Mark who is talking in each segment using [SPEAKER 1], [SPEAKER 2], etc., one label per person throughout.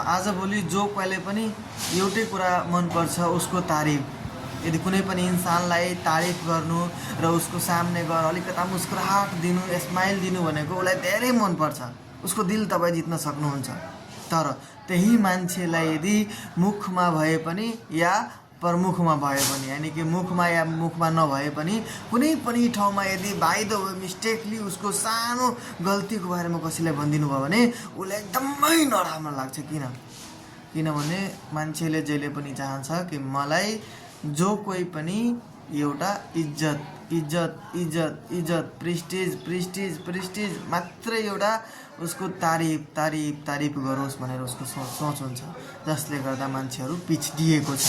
[SPEAKER 1] आजभोलि जो कहिले पनि एउटै कुरा मनपर्छ, उसको तारिफ। यदि कुनै पनि इन्सानलाई तारिफ गर्नु र उसको सामने गएर अलिकता मुस्कुराहट दिनु, स्माइल दिनु भनेको उसलाई धेरै मनपर्छ। उसको दिल तपाईँ जित्न सक्नुहुन्छ। तर त्यही मान्छेलाई यदि मुखमा भए पनि या प्रमुखमा भए पनि, यानि कि मुखमा या मुखमा नभए पनि कुनै पनि ठाउँमा यदि बाइ द वे मिस्टेकली उसको सानो गल्तीको बारेमा कसैलाई भनिदिनु भयो भने उसलाई एकदमै नराम्रो लाग्छ। किनभने मान्छेले जहिले पनि चाहन्छ कि मलाई जो कोही पनि एउटा इज्जत प्रेस्टिज मात्रै एउटा उसको तारिफ गरोस् भनेर उसको सोच हुन्छ, जसले गर्दा मान्छेहरू पिछडिएको छ।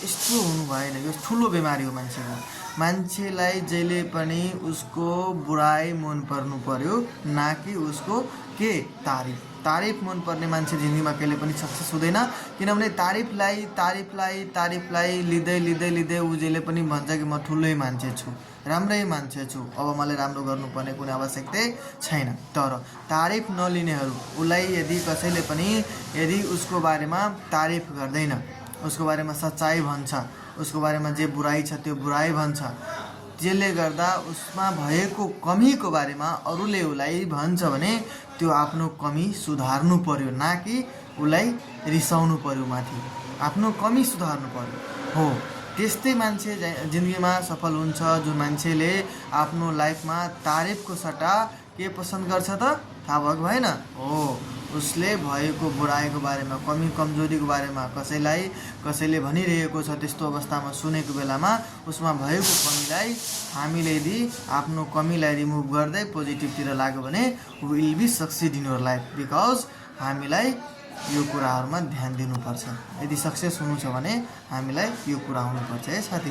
[SPEAKER 1] यस्तो हुनु भएन, यो ठुलो बिमारी हो मान्छेको। मान्छेलाई जहिले पनि उसको बुराइ मन पर्नु पर्यो, ना कि उसको तारिफ मन पर्ने मान्छे जिन्दगीमा कहिले पनि सक्सेस हुँदैन। किनभने तारिफलाई लिँदै ऊ जहिले पनि भन्छ कि म ठुलै मान्छे छु, राम्रै मान्छे छु, अब मलाई राम्रो गर्नुपर्ने कुनै आवश्यकता छैन। तर तारिफ नलिनेहरू, उसलाई यदि कसैले पनि यदि उसको बारेमा तारिफ गर्दैन, उसको बारेमा सच्चाइ भन्छ, उसको बारेमा जे बुराइ छ त्यो बुराइ भन्छ, जसले गर्दा उसमा भएको कमीको बारेमा अरूले उसलाई भन्छ भने त्यो आफ्नो कमी सुधार्नु पर्यो, ना कि उसलाई रिसाउनु पर्यो माथि। आफ्नो कमी सुधार्नु पर्यो। हो, त्यस्तै मान्छे जिन्दगीमा सफल हुन्छ जुन मान्छेले आफ्नो लाइफमा तारिफको सट्टा के पसन्द गर्छ त थाहा भएको भएन? हो, उसले भएको बुराइको बारेमा, कमी कमजोरीको बारेमा कसैले भनिरहेको छ, त्यस्तो अवस्थामा सुनेको बेलामा उसमा भएको कमीलाई हामीले यदि आफ्नो कमीलाई रिमुभ गर्दै पोजिटिभतिर लाग्यो भने will be succeed in your life. Because हामीलाई यो कुराहरूमा ध्यान दिनुपर्छ। यदि सक्सेस हुनु छ भने हामीलाई यो कुरा हुनुपर्छ है साथीहरू।